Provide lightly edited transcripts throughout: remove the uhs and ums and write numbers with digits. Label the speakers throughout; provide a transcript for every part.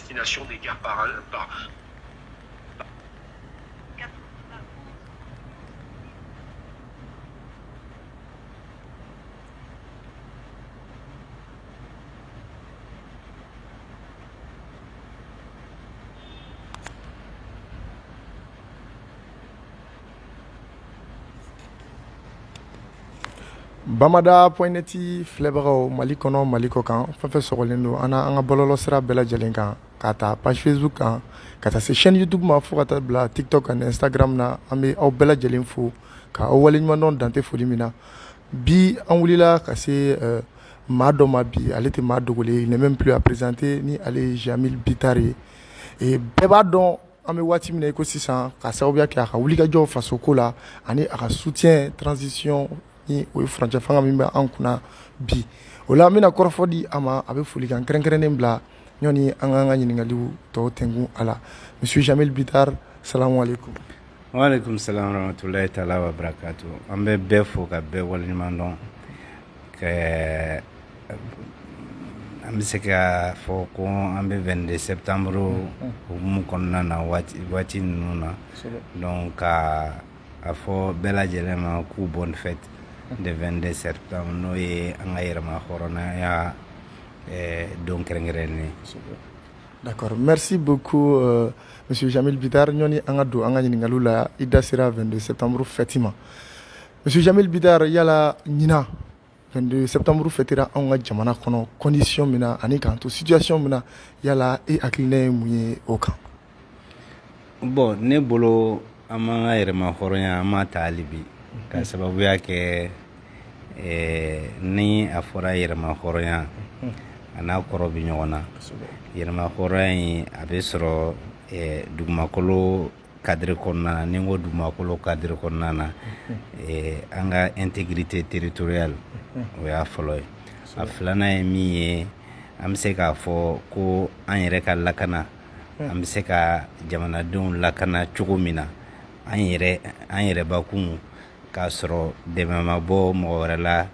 Speaker 1: destination des gares par
Speaker 2: Bamada.net filɛbagaw Mali kɔnɔ Mali kɔ kan fɛn fɛn sɔgɔlen don an ka bɔlɔlɔ sira bɛɛ lajɛlen kan ka taa page Facebook kan ka taa se chaîne YouTube ma fo ka taa bila TikTok ani Instagram na an bɛ aw bɛɛ lajɛlen fo ka aw waleɲuman dɔn dante foli min na bi an wulila ka se maa dɔ ma bi ale tɛ maa dogolen il n'est même plus à présenter ni ale ye Jamil Bitar ye bɛɛ b'a dɔn an bɛ waati min na i ko sisan ka sababuya kɛ a ka wulikajɔ fasoko la ani a ka soutien transition ni o ye furancɛ fanga min bɛ an kunna bi o la an bɛna kɔrɔfɔ di a ma a bɛ folikan kɛrɛnkɛrɛnnen bila ɲɔni an ka ɲininkaliw tɔw tɛnku a la monsieur Jamil Bitar salamu alaikum.
Speaker 3: Wa alaikum salam rahmatullahi taala wa barakatuh. An bɛ bɛɛ fo ka bɛɛ waleɲuman dɔn an bɛ se ka fɔ ko an bɛ 22 septembre hukumu kɔnɔna na waati ninnu na donc ka a fɔ bɛɛ lajɛlen ma k'u bonne fête de 22 septembre n'o ye an ka yɛrɛma hɔrɔnaya don kɛrɛnkɛrɛnnen.
Speaker 2: D'accord, merci beaucoup monsieur Jamil Bitar ɲɔni an ka don an ka ɲininkaliw la i da sera 22 septembre fête ma monsieur Jamil Bitar yala ɲina 22 septembre fêtera anw ka jamana kɔnɔ condition min na ani k'an to situation min na yala e hakilina ye mun ye o kan.
Speaker 3: Bon ne bolo an m'an ka yɛrɛma hɔrɔnya an m'a ta hali bi ka sababuya kɛ ni a fɔra yɛrɛma hɔrɔnya a n'a kɔrɔ bɛ ɲɔgɔn na. Yɛrɛma hɔrɔnya in a bɛ sɔrɔ dugumakolo cadre kɔnɔna na ni n ko dugumakolo cadre kɔnɔna na an ka intégrité territoriale o y'a fɔlɔ ye. A filanan ye min ye an bɛ se k'a fɔ ko an yɛrɛ ka lakana an bɛ se ka jamanadenw lakana cogo min na an yɛrɛbakun k'a sɔrɔ dɛmɛ ma bɔ mɔgɔ wɛrɛ la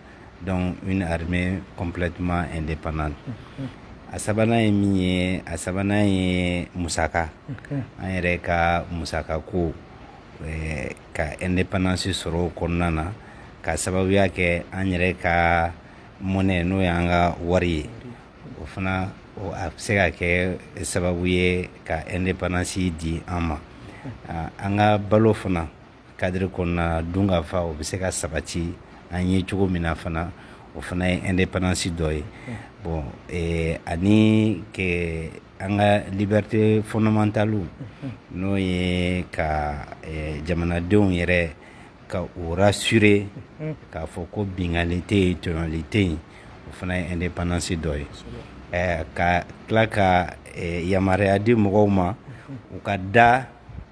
Speaker 3: donc une armée complètement indépendante. A sabanan ye min ye a sabanan ye musaka an yɛrɛ ka musaka ko ka indépendance sɔrɔ o kɔnɔna na ka sababuya kɛ an yɛrɛ ka monnaie n'o y'an ka wari ye o fana a bɛ se ka kɛ sababu ye ka indépendance di an ma. An ka balo fana cadre kɔnɔna na dunkafa fa o bɛ se ka sabati an ye cogo min na fana o fana ye indépendance dɔ ye. Bon ani que an ka liberté fondamentale n'o ye ka jamanadenw yɛrɛ ka o rassurer k'a fɔ ko bingali tɛ yen tɔɲɔli tɛ yen o fana ye indépendance dɔ ye. Ka tila ka yamaruya di mɔgɔw ma u ka da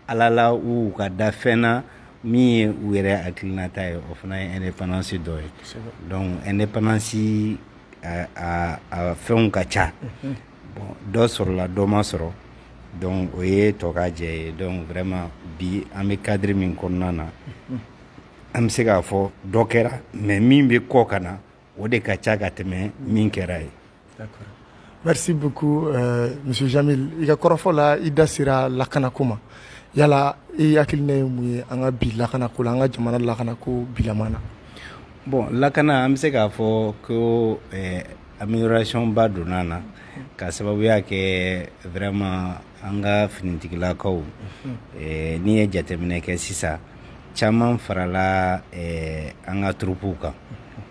Speaker 3: ala la u ka da fɛn na min ye u yɛrɛ hakilinata ye o fana ye indépendance dɔ ye. Donc indépendance a fɛnw ka ca bon dɔ sɔrɔla dɔ ma sɔrɔ donc o ye tɔ ka jɛ ye. Donc vraiment bi an bɛ cadre min kɔnɔna na an bɛ se k'a fɔ dɔ kɛra mais min bɛ kɔ ka na o de ka ca ka tɛmɛ min kɛra ye.
Speaker 2: D'accord. Merci beaucoup monsieur Jamil. I ka kɔrɔfɔ la i da sera lakanako ma yala i hakilina ye mun ye an ka bi lakanako la an ka jamana lakanako bilama na.
Speaker 3: Bon lakana an bɛ se k'a fɔ ko amélioration ba donna na ka sababuya kɛ vraiment an ka finitigilakaw n'i ye jateminɛ kɛ sisan caman farala an ka troupeau kan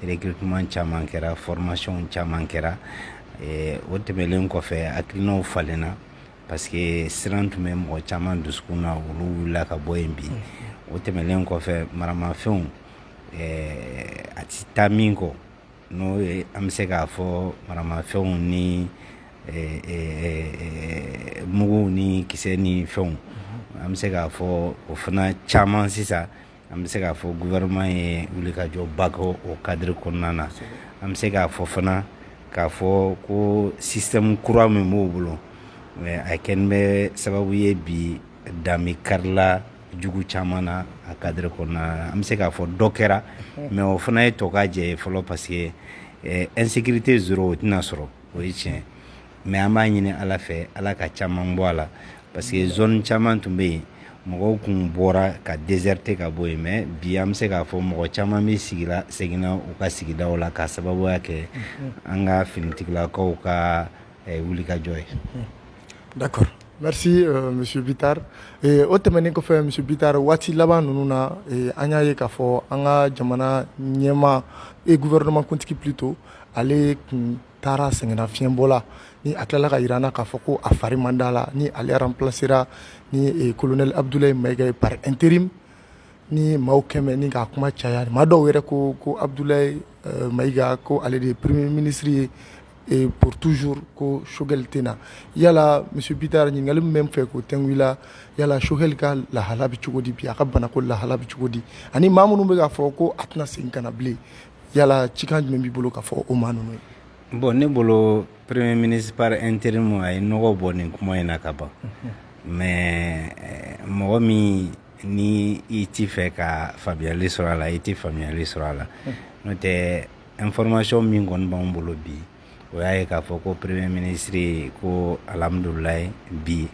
Speaker 3: recrutement caman kɛra formation caman kɛra o tɛmɛlen kɔfɛ hakilinaw falenna parce que siran tun bɛ mɔgɔ caman dusukun na olu wulila ka bɔ yen bi o tɛmɛlen kɔfɛ maramafɛnw a ti taa min kɔ n'o ye an bɛ se k'a fɔ maramafɛnw ni mugu ni kisɛ ni fɛnw an bɛ se k'a fɔ o fana caman sisan an bɛ se k'a fɔ gouvernement ye wulikajɔba kɛ o cadre kɔnɔna na an bɛ se k'a fɔ fana k'a fɔ ko système kura min b'o bolo a kɛlen bɛ sababu ye bi danbe karila jugu caman na a cadre kɔnɔna na an bɛ se k'a fɔ dɔ kɛra mais o fana ye tɔ ka jɛ ye fɔlɔ parce que insécurité zéro o tɛna sɔrɔ o ye tiɲɛ mais an b'a ɲini ala fɛ ala ka caman bɔ a la parce que zone caman tun bɛ yen mɔgɔw kun bɔra ka déserter ka bɔ yen mais bi an bɛ se k'a fɔ mɔgɔ caman bɛ seginna u ka sigidaw la ka sababuya kɛ an ka finitigilakaw ka wulikajɔ ye.
Speaker 2: D'accord. Merci monsieur Bitar. O tɛmɛnen kɔfɛ monsieur Bitar waati laban ninnu na an y'a ye k'a fɔ an ka jamana ɲɛma gouvernement kuntigi plutôt ale kun taara sɛgɛnna fiɲɛbɔ la ni a tilala ka yira an na k'a fɔ ko a fari man d'a la ni ale remplacera ni colonel Abdoulaye Maïga ye par intérim ni maaw kɛmɛ ni k'a kuma caya maa dɔw yɛrɛ ko Abdoulaye Maïga ko ale de ye premier ministre ye et pour toujours ko Choguel tena yala monsieur Bitar ɲininkali min bɛ n fɛ k'o tɛnku i la yala Choguel ka lahala bɛ cogo di bi a ka bana ko lahala bɛ cogo di ani maa minnu bɛ k'a fɔ ko a tɛna segin ka na bilen yala cikan jumɛn b'i bolo k'a fɔ o maa ninnu ye.
Speaker 3: Bon ne bolo premier ministre par intérim a ye nɔgɔ bɔ nin kuma in na ka ban mais mɔgɔ min ni i t'i fɛ ka faamuyali sɔrɔ a la i tɛ faamuyali sɔrɔ a la n'o tɛ information min kɔni b'an bolo bi o y'a ye k'a fɔ ko premier ministre ko alhamdulilayi bi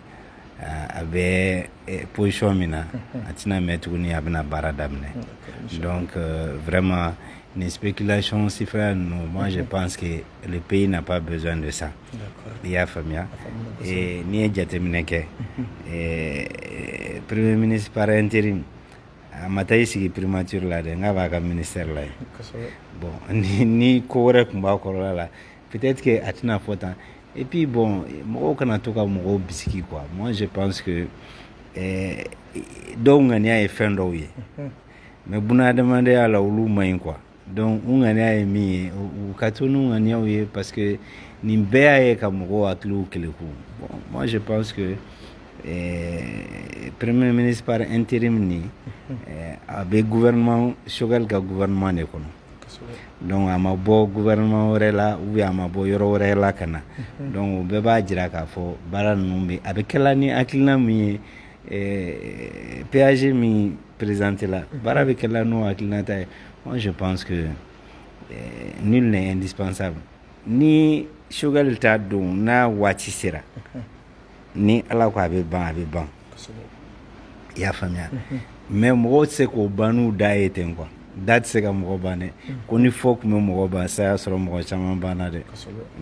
Speaker 3: a bɛ position min na a tɛna mɛn tuguni a bɛna baara daminɛ donc vraiment une spéculation citoyenne nous moi je pense que le pays n'a pas besoin de ça i y'a faamuya n'i ye jateminɛ kɛ premier ministre par intérim a ma taa i sigi primature la dɛ n k'a b'a ka ministère la ye bon ni ko wɛrɛ tun b'a kɔrɔla la peut-être que a tɛna fɔ tan et puis bon mɔgɔw kana to ka mɔgɔw bisiki quoi moi je pense que dɔw ŋaniya ye fɛn dɔw ye mais bunahadamadenya la olu man ɲi quoi donc u ŋaniya ye min ye u ka to n'u ŋaniyaw ye parce que nin bɛɛ y'a ye ka mɔgɔw hakiliw keleku bon moi je pense que premier ministre par intérim ni a bɛ gouvernement Choguel ka gouvernement de kɔnɔ donc a ma bɔ gouvernement wɛrɛ la ou bien a ma bɔ yɔrɔ wɛrɛ la ka na donc o bɛɛ b'a jira k'a fɔ baara ninnu bɛ a bɛ kɛla ni hakilina min ye PAG min présenté la baara bɛ kɛla n'o hakilinata ye moi je pense que nul n'est indispensable ni Choguel t'a don n'a waati sera ni ala ko a bɛ ban i y'a faamuya mais mɔgɔw tɛ se k'o ban n'u da ye ten quoi da tɛ se ka mɔgɔ ban dɛ ko ni fɔ tun bɛ mɔgɔ ban sa y'a sɔrɔ mɔgɔ caman banna dɛ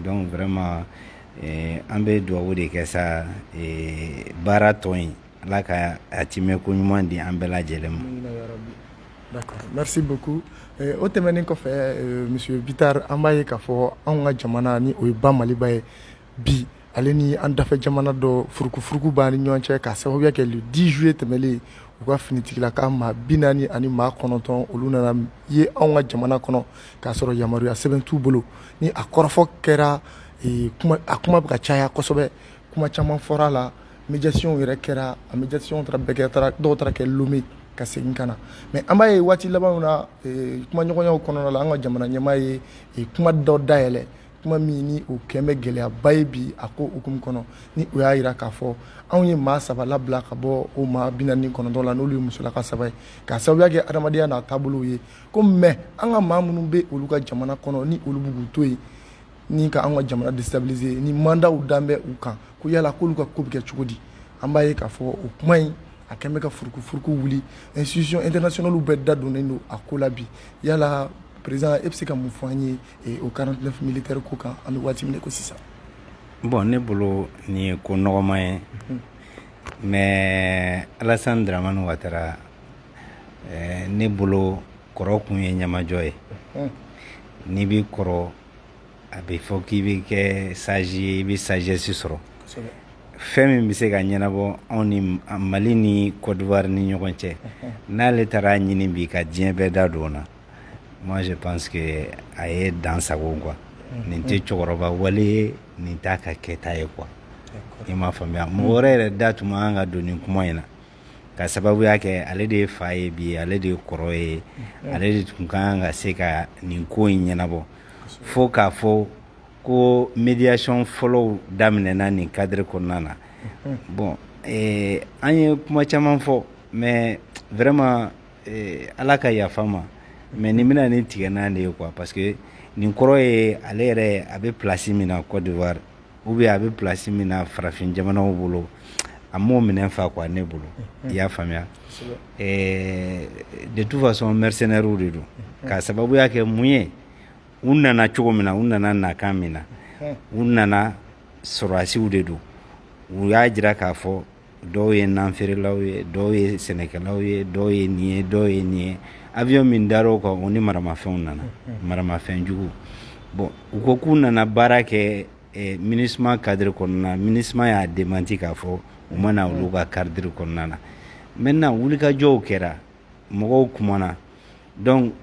Speaker 3: donc vraiment an bɛ dugawu de kɛ sa baara tɔ in ala ka a timɛ ko ɲuman di an bɛɛ lajɛlen ma.
Speaker 2: D'accord, merci beaucoup. O tɛmɛnen kɔfɛ monsieur Bitar an b'a ye k'a fɔ anw ka jamana ni o ye ba Maliba ye bi ale ni an dafɛ jamana dɔ furukufuruku b'an ni ɲɔgɔn cɛ k'a sababuya kɛ le 10 juillet tɛmɛlen u ka finitigilaka maa 40 ani maa 9 olu nana ye anw ka jamana kɔnɔ k'a sɔrɔ yamaruya sɛbɛn t'u bolo ni a kɔrɔfɔ kɛra a kuma bɛ ka caya kosɛbɛ kuma caman fɔra a la médiation yɛrɛ kɛra a médiation taara bɛɛ kɛ dɔw taara kɛ Lomé ka segin ka na mais an b'a ye waati labanw na kumaɲɔgɔnyaw kɔnɔna la an ka jamana ɲɛmaa ye kuma dɔ dayɛlɛ kuma min ni o kɛn bɛ gɛlɛyaba ye bi a ko hukumu kɔnɔ ni o y'a jira k'a fɔ anw ye maa 3 labila ka bɔ o maa 49 la n'olu ye musolaka 3 ye k'a sababuya kɛ adamadenya n'a taabolow ye ko mais an ka maa minnu bɛ olu ka jamana kɔnɔ ni olu b'u k'u to yen ni ka an ka jamana déstabiliser ni mandaw dan bɛ u kan ko yala k'olu ka ko bɛ kɛ cogo di an b'a ye k'a fɔ o kuma in a kɛn bɛ ka furukufuruku wuli institution internationale bɛɛ da donnen don a ko la bi yala président e bɛ se ka mun fɔ an ye o 49 militaire ko kan an bɛ waati min ko sisan.
Speaker 3: Bon ne bolo ni ye ko nɔgɔma ye mais Alassane Dramane Ouattara ne bolo kɔrɔ kun ye ɲamajɔ ye n'i b'i kɔrɔ a bɛ fɔ k'i bɛ kɛ sage ye i bɛ sagesse sɔrɔ fɛn min bɛ se ka ɲɛnabɔ anw ni Mali ni Côte d'Ivoire ni ɲɔgɔn cɛ n'ale taara ɲini bi ka diɲɛ bɛɛ da don o na moi je pense que a ye dan sago quoi nin tɛ cɛkɔrɔba wale ye nin t'a ka kɛta ye quoi i m'a faamuya mɔgɔ wɛrɛ yɛrɛ da tun man kan ka don nin kuma in na ka sababuya kɛ ale de ye fa ye bi ale de ye kɔrɔ ye ale de tun ka kan ka se ka nin ko in ɲɛnabɔ fo k'a fɔ ko médiation fɔlɔw daminɛna nin cadre kɔnɔna na bon an ye kuma caman fɔ mais vraiment ala ka yafa ma mais nin bɛna nin tigɛ n'an de ye quoi parce que nin kɔrɔ ye ale yɛrɛ a bɛ place min na Côte d'Ivoire ou bien a bɛ place min na farafin jamanaw bolo a m'o minɛn fa quoi ne bolo i y'a faamuya de toute façon mercenaires de don k'a sababuya kɛ mun ye u nana cogo min na u nana nakan min na u nana sɔrɔdasiw de don u y'a jira k'a fɔ dɔw ye nan feerelaw ye dɔw ye sɛnɛkɛlaw ye dɔw ye nin ye dɔw ye nin ye avion min dar'o kan o ni maramafɛnw nana maramafɛn jugu bon u ko k'u nana baara kɛ MINUSMA cadre kɔnɔna na MINUSMA y'a démenti k'a fɔ u ma na olu ka cadre kɔnɔna na maintenant wulikajɔw kɛra mɔgɔw kumana donc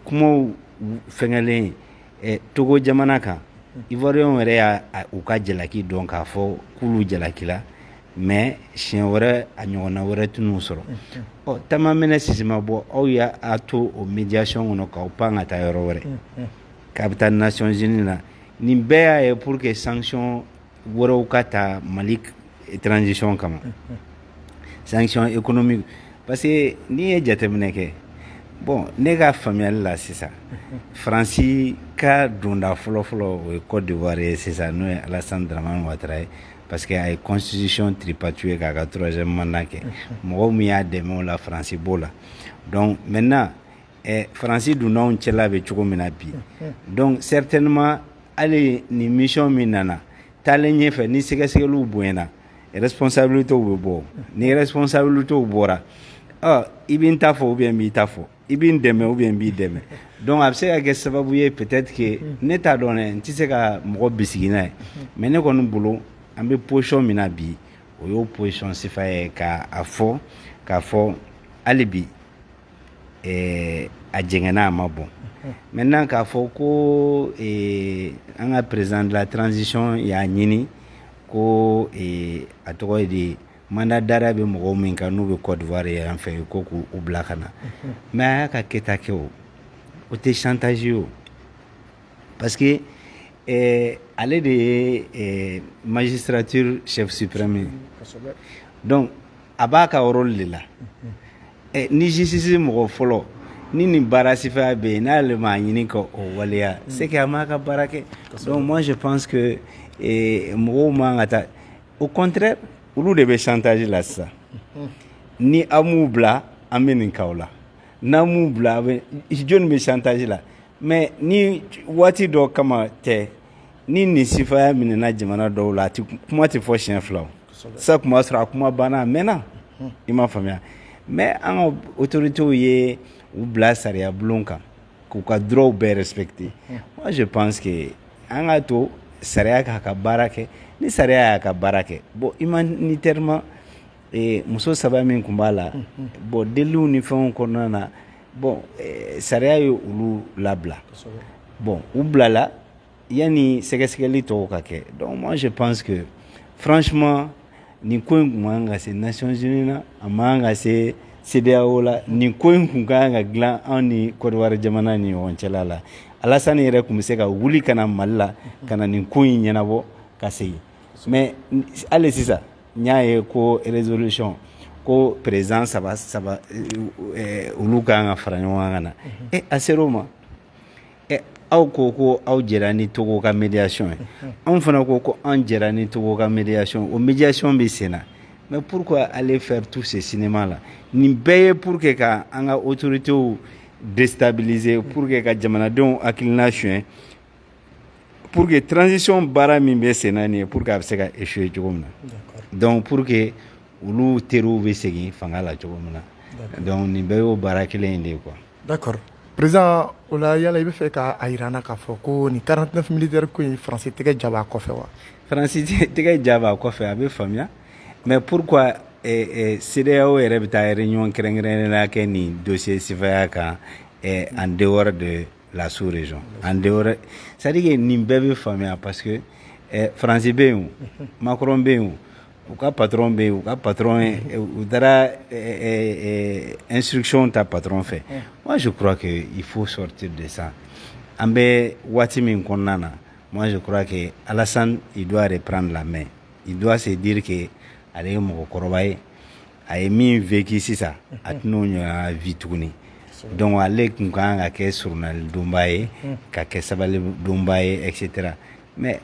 Speaker 3: kumaw fɛngɛlen Togo jamana kan Ivoirien yɛrɛ y'a u ka jalaki dɔn k'a fɔ k'ulu jalakila mais siɲɛ wɛrɛ a ɲɔgɔnna wɛrɛ tɛn'u sɔrɔ taama minɛ sisi ma bɔ aw y'a to o médiation kɔnɔ k'aw pan ka taa yɔrɔ wɛrɛ k'a bɛ taa Nations Unies na nin bɛɛ y'a ye pour que sanction wɛrɛw ka ta Mali transition kama sanction économique parce que n'i ye jateminɛ kɛ bon ne ka faamuyali la sisan Faransi ka donda fɔlɔfɔlɔ o ye Côte d'Ivoire ye sisan n'o ye Alassane Dramane Ouattara ye parce que a ye constitution tripatouillé k'a ka 3e mandat kɛ mɔgɔw min y'a dɛmɛ o la Faransi b'o la donc maintenant Faransi donnaw cɛla bɛ cogo min na bi donc certainement hali ni mission min nana taalen ɲɛfɛ ni sɛgɛsɛgɛliw bonyana responsabilités bɛ bɔ ni responsabilités bɔra i b'i ta fɔ ou bien n b'i ta fɔ i b'i dɛmɛ ou bien n b'i dɛmɛ donc a bɛ se ka kɛ sababu ye peut-être que ne t'a dɔn dɛ n tɛ se ka mɔgɔ bisigi n'a ye mais ne kɔni bolo an bɛ position min na bi o y'o position sifa ye k'a fɔ k'a fɔ hali bi a jɛngɛnna a ma bɔn maintenant k'a fɔ ko an ka président de la transition y'a ɲini ko a tɔgɔ ye di mandat d'arrêt bɛ mɔgɔw min kan n'u bɛ Côte d'Ivoire yan fɛ ko k'u bila ka na mais a y'a ka kɛta kɛ o tɛ chantage ye o parce que ale de ye magistrature chef suprême ye donc a b'a ka rôle de la ni justice mɔgɔ fɔlɔ ni nin baara sifaya bɛ yen n'ale m'a ɲini ka o waleya c'est que a m'a ka baara kɛ donc moi je pense que mɔgɔw man ka taa au contraire olu de bɛ chantage la sisan ni an m'u bila an bɛ nin k'aw la n'an m'u bila a bɛ jɔnni bɛ chantage la mais ni waati dɔ kama tɛ ni nin sifaya minɛna jamana dɔw la kuma tɛ fɔ siɲɛ fila o sisan kuma sɔrɔ a kuma banna a mɛnna i m'a faamuya mais an ka autorités ye u bila sariya bulon kan k'u ka droits bɛɛ respecter moi je pense que an ka to sariya k'a ka baara kɛ ni sariya y'a ka baara kɛ bon humanitairement muso saba min tun b'a la bon deliw ni fɛnw kɔnɔna na bon sariya ye olu labila bon u bilala yani sɛgɛsɛgɛli tɔw ka kɛ donc moi je pense que franchement nin ko in kun kan ka se Nations Unies na a man ka se CEDEAO la nin ko in kun kan ka dilan anw ni Côte d'Ivoire jamana ni ɲɔgɔn cɛla la Alassane yɛrɛ kun bɛ se ka wuli ka na Mali la ka na nin ko in ɲɛnabɔ ka segin mais hali sisan n y'a ye ko résolution ko président saba olu kan ka fara ɲɔgɔn kan na a ser'o ma aw ko aw jɛra ni Togo ka médiation ye anw fana ko an jɛra ni Togo ka médiation o médiation bɛ sen na mais pourquoi aller faire tous ces cinémas là nin bɛɛ ye pour que ka an ka autorités déstabiliser pour que ka jamanadenw hakilina suɲɛ pour que transition baara min bɛ sen na nin ye pour que a bɛ se ka échouer cogo min na donc pour que olu teriw bɛ segin fanga la cogo min na donc nin bɛɛ y'o baara kelen in de ye quoi.
Speaker 2: D'accord. Président o la yala i bɛ fɛ k'a yira an na k'a fɔ ko nin 49 militaires ko in Faransi tɛgɛ ja b'a kɔfɛ wa? Faransi
Speaker 3: tɛgɛ ja b'a kɔfɛ a bɛ faamuya mais pourquoi CEDEAO yɛrɛ bɛ taa réunion kɛrɛnkɛrɛnnenya kɛ nin dossier sifaya kan en dehors de la sous-région en dehors c'est-à-dire que nin bɛɛ bɛ faamuya parce que Faransi bɛ yen o Macron bɛ yen o u ka patron bɛ yen u ka patron u taara instruction ta patron fɛ moi je crois que il faut sortir de ça an bɛ waati min kɔnɔna na moi je crois que Alassane il doit reprendre la main il doit se dire que ale ye mɔgɔkɔrɔba ye a ye min vécu sisan a tɛn'o ɲɔgɔnna vie tuguni donc ale tun kan ka kɛ surunalidonba ye ka kɛ sabalidonba ye etc mais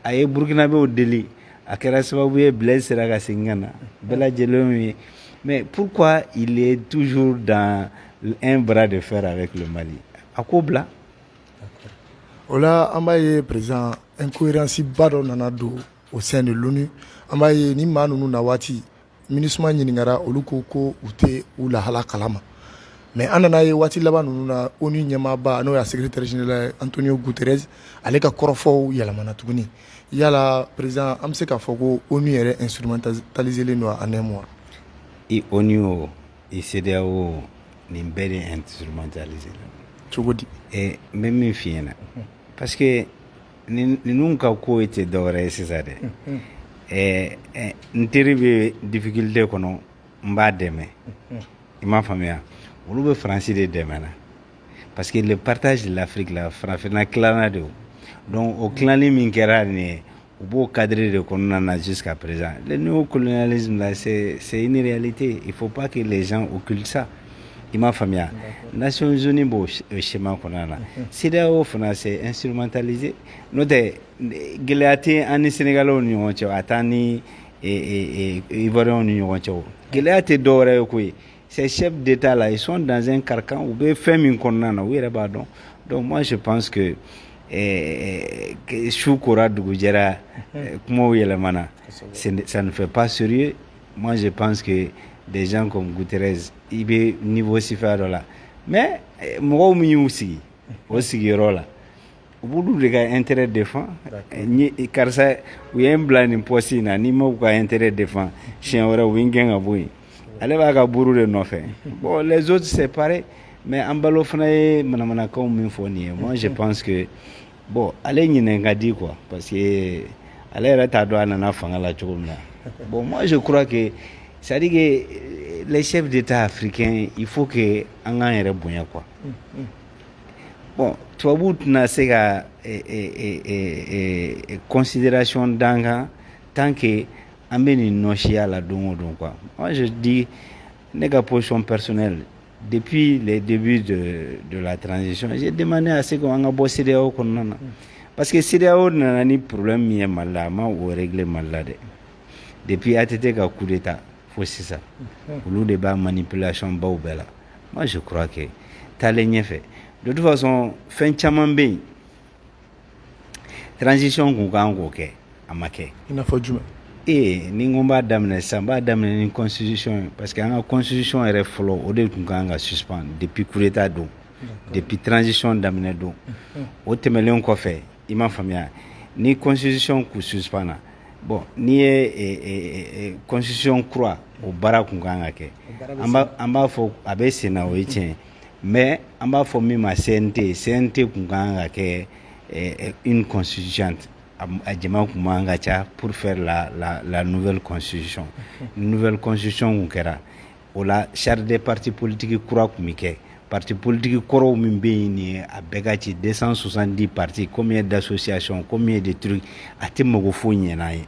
Speaker 3: a ye burkinabéw deli a kɛra sababu ye Blaise sera ka segin ka na bɛɛ lajɛlen ye mais pourquoi il est toujours dans un bras de fer avec le Mali a ko bila
Speaker 2: o la an b'a ye président incohérence ba dɔ nana don au sein de l'ONU an b'a ye ni maa ninnu na waati MINUSMA ɲiningara olu ko u tɛ u lahala kalama mais an nana ye waati laban ninnu na ONU ɲɛmaaba n'o y'a secrétaire général Antonio Guterres ale ka kɔrɔfɔw yɛlɛmana tuguni yala président an bɛ se k'a fɔ ko ONU yɛrɛ instrumentaliselen don en un mois
Speaker 3: i ONU o i CEDEAO nin bɛɛ de instrumentalisé
Speaker 2: cogo di
Speaker 3: n bɛ min f'i ɲɛna parce que ninnu ka ko tɛ dɔwɛrɛ ye sisan dɛ n teri bɛ difficulté kɔnɔ n b'a dɛmɛ i m'a faamuya olu bɛ Faransi de dɛmɛ na parce que le partage de l'Afrique la farafinna tilana de donc o tilali min kɛra nin ye u b'o cadre de kɔnɔna na jusqu'à présent le néocolonialisme là c'est une réalité il faut pas que les gens occultent ça i m'a faamuya Nations Unies b'o schéma kɔnɔna na CEDEAO fana c'est instrumentalisé n'o tɛ gɛlɛya tɛ an ni Sénégalais ni ɲɔgɔn cɛ a t'an ni Ivoiriens ni ɲɔgɔn cɛ gɛlɛya tɛ dɔwɛrɛ ye koyi ces chefs d'État là ils sont dans un carcan u bɛ fɛn min kɔnɔna na u yɛrɛ b'a dɔn donc moi je pense que su kora dugu jɛra kumaw yɛlɛmana ça ne fait pas sérieux moi je pense que des gens comme Guterres i bɛ niveau sifaya dɔ la mais mɔgɔw min y'u sigi o sigiyɔrɔ la u b'olu de ka intérêt défend karisa u ye n bila nin poste in na n'i ma u ka intérêt défend siɲɛ wɛrɛ u bɛ n gɛn ka bɔ yen ale b'a ka buru de nɔfɛ bon les autres c'est pareil mais an balo fana ye manamanakaw min fɔ nin ye moi je pense que bon ale ɲinɛ ka di quoi parce que ale yɛrɛ t'a dɔn a nana fanga la cogo min na bon moi je crois que c'est-à-dire que les chefs d'État africains il faut que an k'an yɛrɛ bonya quoi bon tubabuw tɛna se ka considération d'an kan tant que an bɛ nin nɔsiya la don o don quoi moi je dis ne ka position personnelle depuis les débuts de la transition j'ai demandé à ce qu'on ka bɔ CEDEAO kɔnɔna na parce que CEDEAO nana ni problème min ye Mali la a ma o régler Mali la dɛ depuis ATT ka coup d'état fo sisan olu de b'a manipulation baw bɛɛ la moi je crois que taalen ɲɛfɛ de toute façon fɛn caman bɛ yen transition kun kan k'o kɛ a ma kɛ
Speaker 2: i n'a fɔ jumɛn
Speaker 3: ni n ko n b'a daminɛ sisan n b'a daminɛ ni constitution ye parce que an ka constitution yɛrɛ fɔlɔ o de tun kan ka suspend depuis coup d'état don depuis transition daminɛ don o tɛmɛlen kɔfɛ i m'a faamuya ni constitution kun suspend na bon n'i ye constitution kura o baara kun kan ka kɛ an b'a fɔ a bɛ sen na o ye tiɲɛ mais an b'a fɔ min ma CNT kun kan ka kɛ une constituante a jama kun man ka ca pour faire la nouvelle constitution nouvelle constitution kun kɛra o la charte des partis politiques kura kun bɛ kɛ parti politique kɔrɔw min bɛ yen nin ye a bɛɛ ka ci 270 partis combien d'associations combien de trucs a tɛ mago foyi ɲɛna ye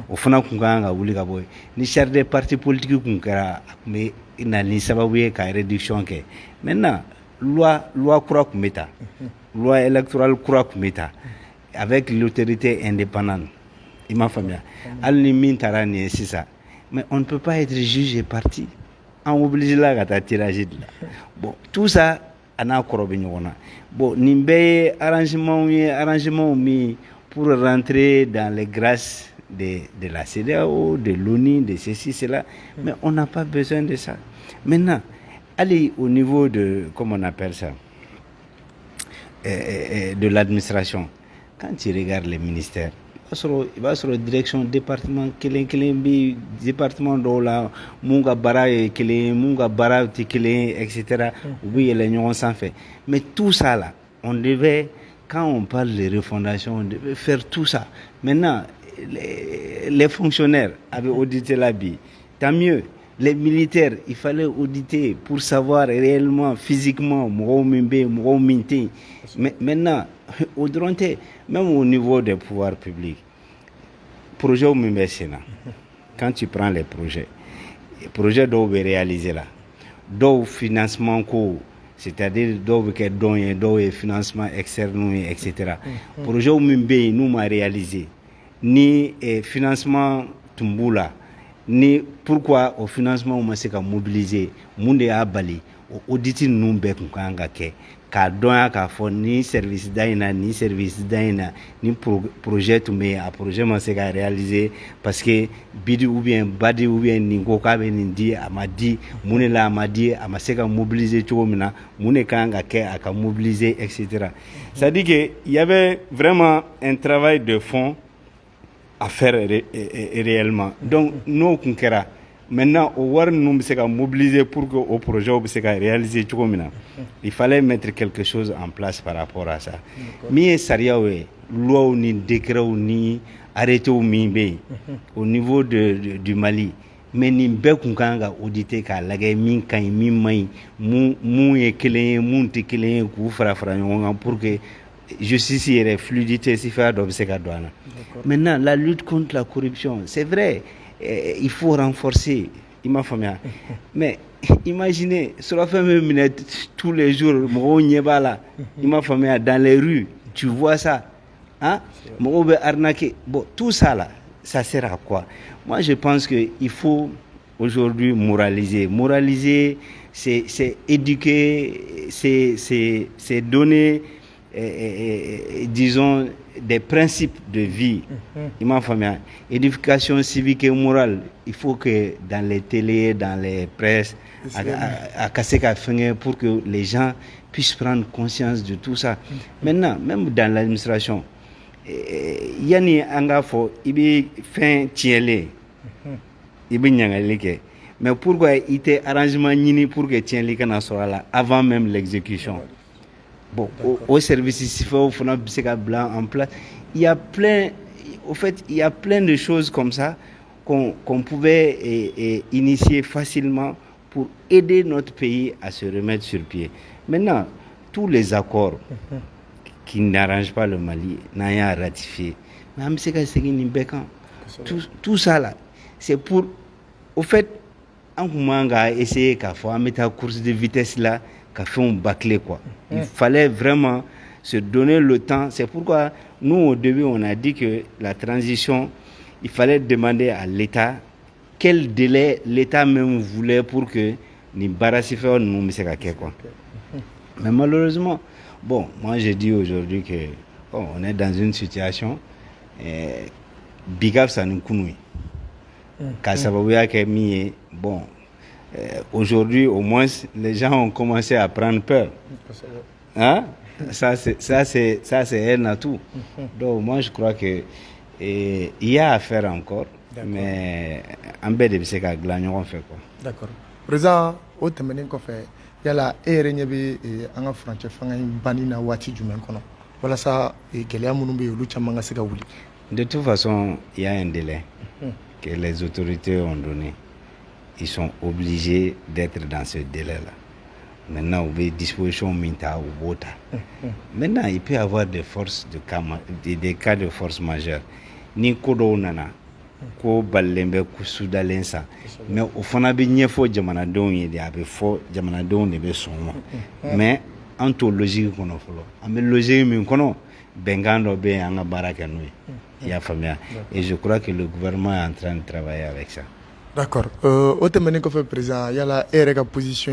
Speaker 3: o fana kun kan ka wuli ka bɔ yen ni charte des partis politiques kun kɛra a kun bɛ na ni sababu ye ka réduction kɛ maintenant loi kura kun bɛ ta loi électorale kura kun bɛ ta avec l'autorité indépendante il m'a faamuya hali ni min taara nin ye sisan mais on ne peut pas être juge et parti on oblige la ka taa tirage de la bon tout ça a n'a kɔrɔ bɛ ɲɔgɔn na bon nin bɛɛ ye arrangement min pour rentrer dans les grâces de la CEDEAO de l'ONU de ceci cela mais on n'a pas besoin de ça maintenant allez au niveau de comment on appelle ça de l'administration quand tu regardes les ministères il va sur la direction département kelen bi département dɔw la mun ka baara ye kelen mun ka baara tɛ kelen etc. u bɛ yɛlɛ ɲɔgɔn sanfɛ mais tout ça là on devait quand on parle de refondation on devait faire tout ça maintenant les fonctionnaires avaient audité la bi tant mieux les militaires il fallait auditer pour savoir réellement physiquement mɔgɔw min bɛ yen mɔgɔw min tɛ yen mais maintenant au dɔrɔn tɛ même au niveau des pouvoirs publics projet min bɛ sen na quand tu prends les projets dɔw bɛ réaliser la dɔw financement ko c'est-à-dire dɔw bɛ kɛ dɔn ye dɔw ye financement externe ye etc. projet min bɛ yen n'u ma réaliser ni financement tun b'u la ni pourquoi o financement ma se ka mobiliser mun de y'a bali o audit ninnu bɛɛ kun kan ka kɛ k'a dɔnya k'a fɔ ni service da in na ni service da in na ni projet tun bɛ yen a projet ma se ka réaliser parce que bidi ou bien badi ou bien nin ko k'a bɛ nin di a ma di mun de la a ma di a ma se ka mobiliser cogo min na mun de kan ka kɛ a ka mobiliser etc. C'est à dire que il y avait vraiment un travail de fond à faire réellement. Donc n'o kun kɛra maintenant au wari ninnu bɛ se ka mobiliser pour que o projet bɛ se ka réaliser cogo min na il fallait mettre quelque chose en place par rapport à ça min ye sariyaw ye lois ni décrets ni arrêtés min bɛ yen au niveau du Mali mais nin bɛɛ kun kan ka auditer k'a lajɛ min ka ɲi min man ɲi mun ye kelen ye mun tɛ kelen ye k'u fara fara ɲɔgɔn kan pour que justice yɛrɛ fluidité sifa dɔ bɛ se ka don a la. Maintenant la lutte contre la corruption c'est vrai. Il faut renforcer, il m'a fait mais imaginez, sur la fin de minute, tous les jours, il m'a fait dans les rues, tu vois ça, hein? Arnaqué. Bon, tout ça là, ça sert à quoi? Moi je pense qu'il faut aujourd'hui moraliser. Moraliser, c'est éduquer, c'est donner, disons, des principes de vie. Il m'a fait éducation civique et morale. Il faut que dans les télés, dans les presses, à casser pour que les gens puissent prendre conscience de tout ça. Maintenant, même dans l'administration, yani angafo ibi fin tiele ibi nyangalike. Mais pourquoi il était arrangement nini pour que tiele kana sera là avant même l'exécution? Bon, au service ici, il faut blanc en place. Il y a plein, au fait, il y a plein de choses comme ça qu'on pouvait initier facilement pour aider notre pays à se remettre sur pied. Maintenant, tous les accords qui n'arrangent pas le Mali n'ont rien ratifié. Tout ça là, c'est pour, au fait, on a essayé qu'à faire une course de vitesse là. Fait un bâclé quoi. Il fallait vraiment se donner le temps. C'est pourquoi nous au début on a dit que la transition, il fallait demander à l'État quel délai l'État même voulait pour que ni barasifer nous me quoi. Mais malheureusement, bon, moi je dis aujourd'hui que bon, on est dans une situation bigaf ça nous kunui. Kasababuya kemi bon. Aujourd'hui, au moins, les gens ont commencé à prendre peur. Hein? Ça, c'est un atout. Donc, moi, je crois que il y a à faire encore. Mais en bas de ce cas, on fait quoi.
Speaker 2: D'accord. Président, au thème il y a la RNB en français, Banina Wati Jumenkono. Voilà ça, et qu'il y a
Speaker 3: de toute façon, il y a un délai que les autorités ont donné. Ils sont obligés d'être dans ce délai-là. Maintenant, on veut disposition minta ou bota. Maintenant, il peut y avoir des cas de force majeure. Ni kodo nana, ko balembe ku sudalensa. Mais au fond, on a bien fait jamanadoun yedi, abe fo jamanadoun de be sonwa. Mais logique qu'on a follow. Ame logique min kono bengando be anga baraka nui. Il y a famille. Et je crois que le gouvernement est en train de travailler avec ça.
Speaker 2: D'accord. Au thème de président, il y a la REGA position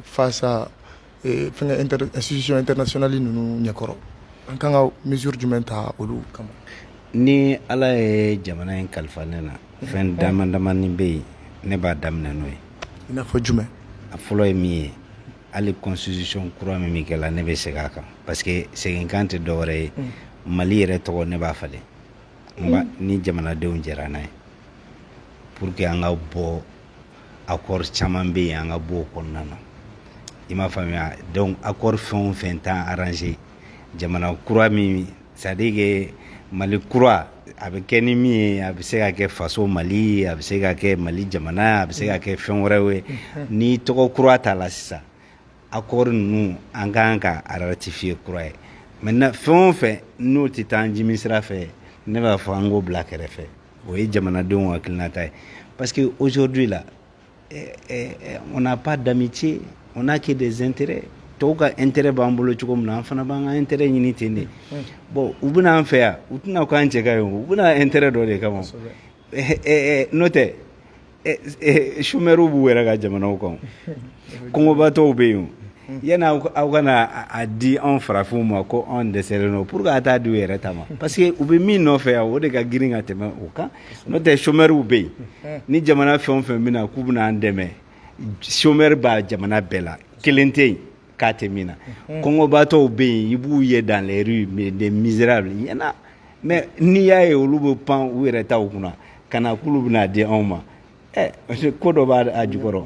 Speaker 2: face à l'institution internationale nous nyakoro. En tant que mesure du menta olu kama.
Speaker 3: Ni ala e jamana en kalfanena fen damandama ni be ne ba damna noy.
Speaker 2: Ina fo jume.
Speaker 3: A folo e mi ale constitution kura mi kala ne be segaka parce que c'est 50 dore Mali re to ne ba fale. Mba ni jamana de unjerana pour que anga bo accord chaman be anga bo konnana ima famia donc accord fin temps arrangé jamana kura mi c'est-à-dire que Mali kura avec ennemi avec se ka kɛ faso Mali avec se ka kɛ Mali jamana avec se ka kɛ fɛn wɛrɛ we ni tɔgɔ kura ta la sisan accord nu an kan ka ratifier kura ye maintenant fɛn o fɛn n'o tɛ taa jimi sira fɛ ne b'a fɔ an k'o bila kɛrɛfɛ o ye jamanadenw hakilinata ye parce que aujourd'hui là on n'a pas d'amitié on n'a que des intérêts tɔw ka intérêt b'an bolo cogo min na an fana b'an ka intérêt ɲini ten de bon u bɛna an fɛ yan u tɛna k'an cɛ ka ye u bɛna intérêt dɔ de kama n'o tɛ chômeurs b'u yɛrɛ ka jamanaw kan kɔngɔbatɔw bɛ yen yanni aw kana a di anw farafinw ma ko anw dɛsɛlen don pour que a taa di u yɛrɛ ta ma parce que u bɛ min nɔfɛ yan o de ka girin ka tɛmɛ o kan n'o tɛ chômeurs bɛ yen ni jamana fɛn o fɛn bɛna k'u bɛna an dɛmɛ chômeur b'a jamana bɛɛ la kelen tɛ yen k'a tɛ min na kɔngɔbatɔw bɛ yen i b'u ye dans les rues des misérables il y en a mais n'i y'a ye olu bɛ pan u yɛrɛ taw kunna ka na k'olu bɛna di anw ma ko dɔ b'a jukɔrɔ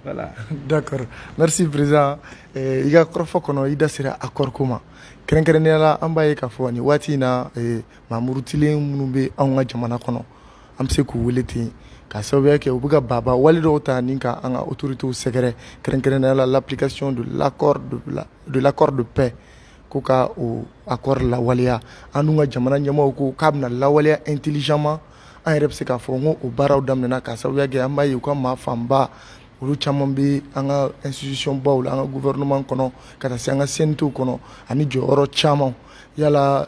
Speaker 3: voilà.
Speaker 2: D'accord, merci président. I ka kɔrɔfɔ kɔnɔ i da sera accord ko ma kɛrɛnkɛrɛnnenya la an b'a ye k'a fɔ nin waati in na mamurutilen minnu bɛ anw ka jamana kɔnɔ an bɛ se k'u wele ten k'a sababuya kɛ u bɛ ka baba wale dɔw ta ni ka an ka autorités sɛgɛrɛ kɛrɛnkɛrɛnnenya la l'application de l'accord de paix ko ka o accord lawaleya an dun ka jamana ɲɛmɔgɔw ko k'a bɛna lawaleya intelligemment an yɛrɛ bɛ se k'a fɔ n ko o baaraw daminɛna k'a sababuya kɛ an b'a ye u ka maa fanba olu caman bɛ an ka institution baw la an ka gouvernement kɔnɔ ka taa se an ka CNT kɔnɔ ani jɔyɔrɔ caman yala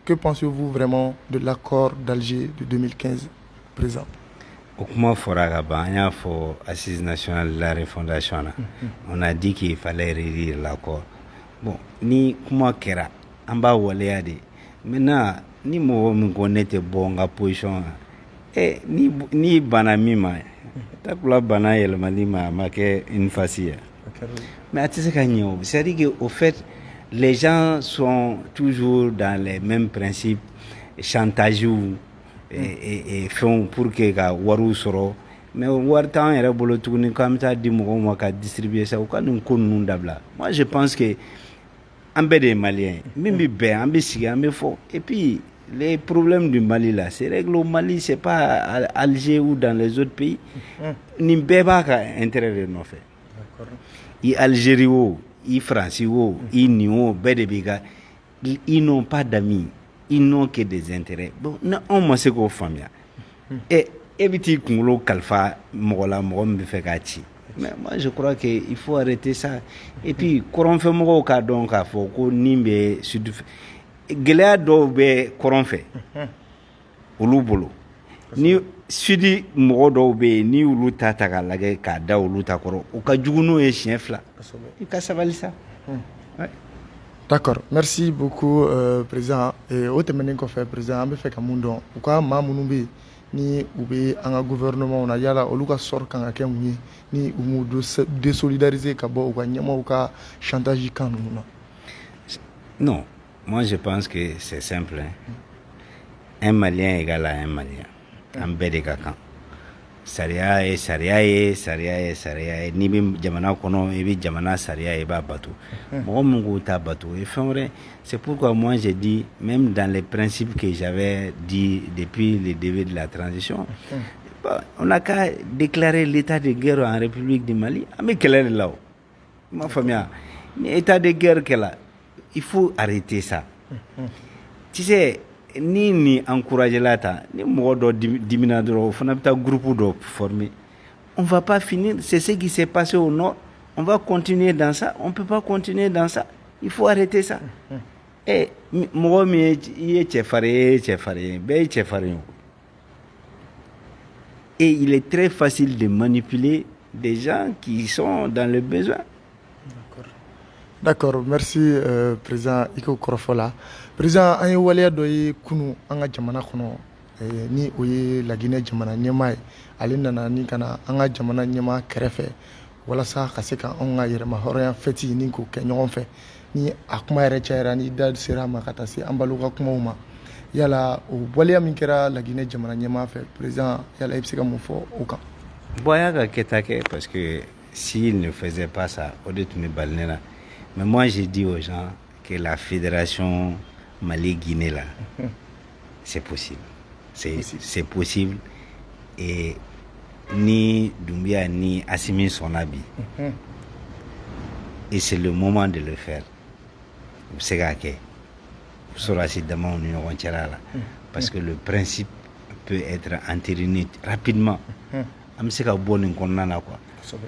Speaker 2: que pensez-vous vraiment de l'accord d'Alger de 2015 président?
Speaker 3: O kuma fɔra ka ban an y'a fɔ assise nationale de la refondation na on a dit qu'il fallait réécrire l'accord bon ni kuma kɛra an b'a waleya de maintenant ni mɔgɔ min ko ne tɛ bɔ n ka position na ni bana min ma takula bana yɛlɛmali ma a ma kɛ une facile mais a tɛ se ka ɲɛ o c'est-à-dire que au fait les gens sont toujours dans les mêmes principes chantage et fɛnw pour que ka wariw sɔrɔ mais wari t'an yɛrɛ bolo tuguni k'an bɛ taa di mɔgɔw ma ka distribuer sa u ka nin ko ninnu dabila moi je pense que an bɛɛ de ye malien min bɛ bɛn an bɛ sigi an bɛ fɔ et puis les problèmes du Mali là c'est réglé au Mali c'est pas à Alger ou dans les autres pays nin bɛɛ b'a ka intérêt de nɔfɛ i Algérie o i France o i nin o bɛɛ de b'i ka ils n'ont pas d'amis ils n'ont que des intérêts bon ni anw ma se k'o faamuya e bɛ t'i kunkolo kalifa mɔgɔ la mɔgɔ min bɛ fɛ k'a ci mais moi je crois que il faut arrêter ça et puis kɔrɔnfɛ mɔgɔw k'a dɔn k'a fɔ ko nin bɛ sud gɛlɛya dɔw bɛ kɔrɔn fɛ olu bolo ni sudi mɔgɔ dɔw bɛ yen ni olu ta k'a lajɛ k'a da olu ta kɔrɔ u ka jugu n'o ye siɲɛ 2 i ka sabali sa.
Speaker 2: D'accord, merci beaucoup président o tɛmɛnen kɔfɛ président an bɛ fɛ ka mun dɔn u ka maa minnu bɛ yen ni u bɛ an ka gouvernement na yala olu ka sɔrɔ kan ka kɛ mun ye ni u m'u désolidariser ka bɔ u ka ɲɛmɔgɔw ka chantage kan ninnu na.
Speaker 3: Non, moi je pense que c'est simple un Malien égale à un Malien an bɛɛ de ka kan sariya ye sariya ye sariya ye sariya ye n'i bɛ jamana kɔnɔ i bɛ jamana sariya ye i b'a bato mɔgɔ min k'o t'a bato o ye fɛn wɛrɛ c'est pourquoi moi j'ai dit même dans les principes que j'avais dit depuis le début de la transition bon, on n'a qu'à déclarer l'état de guerre en République du Mali an bɛ kɛlɛ de la o i m'a faamuya ni état de guerre kɛla il faut arrêter ça tu sais ni encourager la ta ni mɔgɔ dɔ dimina dɔrɔn o fana bɛ taa groupe dɔ former on va pas finir c'est ce qui s'est passé au nord on va continuer dans ça on peut pas continuer dans ça il faut arrêter ça mɔgɔ min i ye cɛfarin ye cɛfarin ye bɛɛ ye cɛfarin ye et il est très facile de manipuler des gens qui sont dans le besoin.
Speaker 2: D'accord, merci président Iko Korofola. Président an ye waleya dɔ ye kunu an ka jamana kɔnɔ ni o ye Laginɛ jamana ɲɛmaa ye ale nana ni ka na an ka jamana ɲɛmaa kɛrɛfɛ walasa ka se ka anw ka yɛrɛma hɔrɔnya fɛti ni k'o kɛ ɲɔgɔn fɛ ni a kuma yɛrɛ cayara ni da sera a ma ka taa se an baliw ka kumaw ma yala o waleya min kɛra Laginɛ jamana ɲɛmaa fɛ président yala i bɛ se ka mun fɔ o kan?
Speaker 3: Bon, il y a kɛta kɛ parce que s'il ne faisait pas ça o de tun bɛ bali ne la. Mais moi, j'ai dit aux gens que la fédération Mali-Guinée, là, c'est possible. C'est possible. Et ni Doumbia ni Assimi Sonabi. Et c'est le moment de le faire. Vous savez à quel parce que le principe peut être entériné rapidement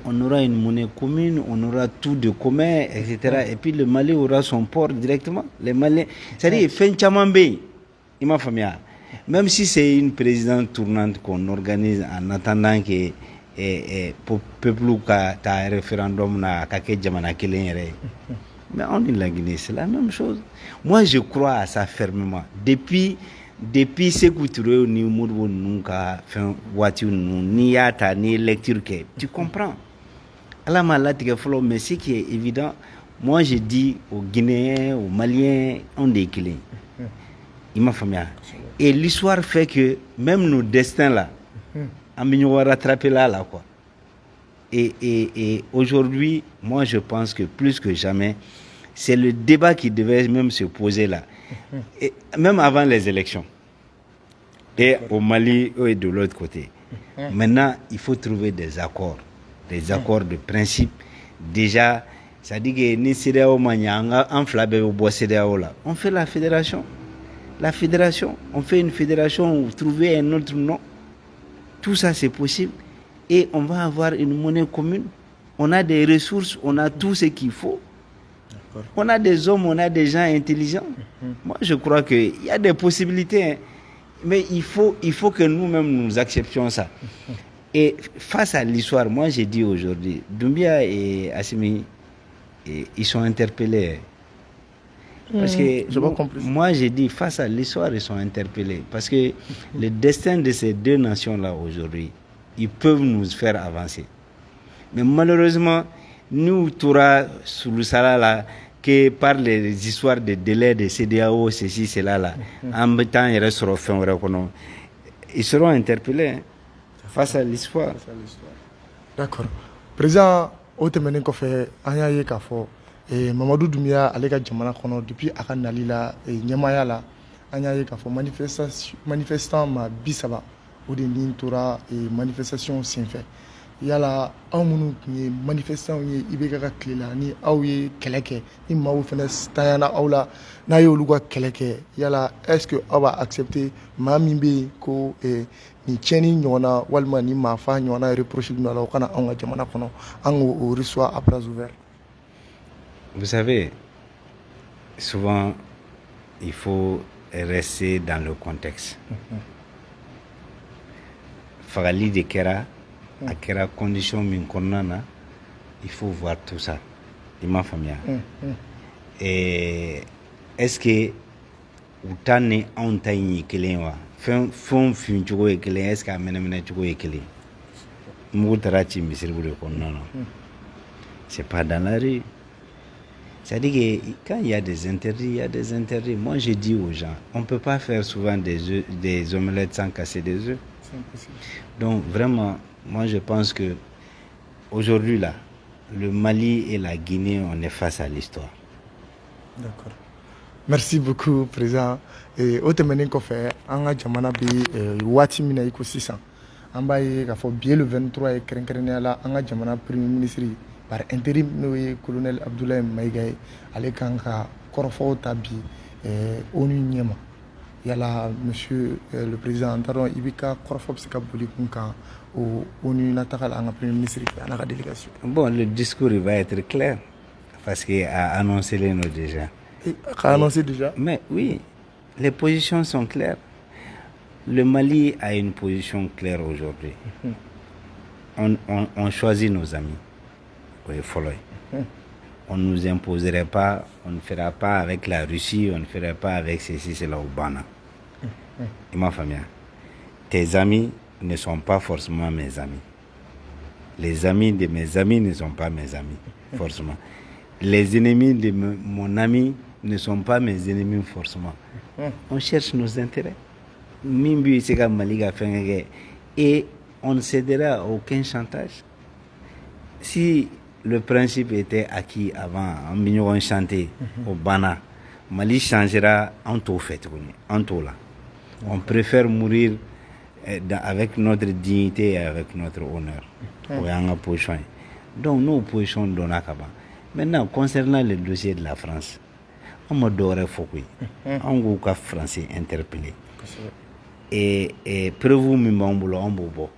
Speaker 3: On aura une monnaie commune, on aura tout de commun, etc. Et puis le Mali aura son port directement. Les Maliens, c'est-à-dire, même si c'est une présidence tournante qu'on organise en attendant que le peuple ait un référendum, mais on est la Guinée, c'est la même chose. Moi, je crois à ça fermement. Depuis ce que tu as ni moudou nunca fait voiture ni yata ni lecture que tu comprends. Alors mais ce qui est évident, moi je dis aux Guinéens, aux Maliens, on est équilibré. Il m'a famille. Et l'histoire fait que même nos destins là, on va rattraper là quoi. Et aujourd'hui, moi je pense que plus que jamais, c'est le débat qui devait même se poser là. Et même avant les élections. Et au Mali et de l'autre côté. Maintenant, il faut trouver des accords de principe. Déjà, ça dit que ni CEDEAO mania en flabé au bois CEDEAO là. On fait la fédération. On fait une fédération, trouver un autre nom. Tout ça c'est possible. Et on va avoir une monnaie commune. On a des ressources, on a tout ce qu'il faut. On a des hommes, on a des gens intelligents. Moi, je crois qu'il y a des possibilités. Hein. Mais il faut que nous-mêmes nous acceptions ça. Et face à l'histoire, moi j'ai dit aujourd'hui, Doumbia et Assimi, ils sont interpellés. Parce que moi j'ai dit, face à l'histoire, ils sont interpellés. Parce que le destin de ces deux nations-là aujourd'hui, ils peuvent nous faire avancer. Mais malheureusement, nous, Toura, sous le salaire là, que par les histoires de délais de CEDEAO, ceci, cela là, en même temps, ils seront interpellés hein, face à l'histoire.
Speaker 2: D'accord. Président, au terme fait, Anya Kafo, et Mamadou Doumbia, Alega Djamana Kono, depuis Akanalila et Nyamayala, Anya Kafo, manifestant ma bisaba, ou de Nintura et manifestation sin fait. Yala aw minnu tun ye manifestants ye i bɛ ka tile la ni aw ye kɛlɛ kɛ ni maaw fana tanyana aw la n'a y'olu ka kɛlɛ kɛ yala est-ce que aw b'a accepter maa min bɛ yen ko nin tiɲɛni ɲɔgɔnna walima ni maafa ɲɔgɔnna reproche dun a la o kana anw ka jamana kɔnɔ an k'o reçoit à bras ouverts.
Speaker 3: Vous savez, souvent il faut rester dans le contexte. Fagali de kɛra à quelle condition min konnana, il faut voir tout ça. Il m'a famille. Et est-ce que utane on taini kelenwa fon fin chugo ekelen est-ce que amenemene chugo ekelen mutarachi misirbude konnana. C'est pas dans la rue. C'est-à-dire que quand il y a des interdits, il y a des interdits. Moi je dis aux gens, on ne peut pas faire souvent des omelettes sans casser des œufs. C'est impossible. Donc vraiment, moi je pense que aujourd'hui là, le Mali et la Guinée, on est face à l'histoire.
Speaker 2: D'accord. Merci beaucoup, Président. Et au terme de fait, on a jamana bi wati mina iko sisan. On va y bien le 23 et là, on a jamana Premier ministre par intérim le colonel Abdoulaye Maïgaye ale kanka korofo tabi ONU nyema. Yala monsieur le président Taron Ibika korofo psika boli kunka au ONU natakala anga Premier ministre à la délégation.
Speaker 3: Bon, le discours il va être clair parce qu'il a annoncé les noms déjà.
Speaker 2: A annoncé déjà.
Speaker 3: Mais oui, les positions sont claires. Le Mali a une position claire aujourd'hui. On choisit nos amis. On ne nous imposerait pas, on ne fera pas avec la Russie, on ne fera pas avec ceci, cela au Bana. Et ma famille, tes amis ne sont pas forcément mes amis. Les amis de mes amis ne sont pas mes amis, forcément. Les ennemis de mon ami ne sont pas mes ennemis, forcément. On cherche nos intérêts. Et on ne cédera à aucun chantage. Si le principe était acquis avant, en mignon chanté au Bana, Mali changera en tout fait, en tout là. On préfère mourir avec notre dignité et avec notre honneur. Donc nous position d'Onakaba. Maintenant, concernant le dossier de la France, on m'a donné Foucault, on a français interpellé. Et preuve mi mambulo ambobo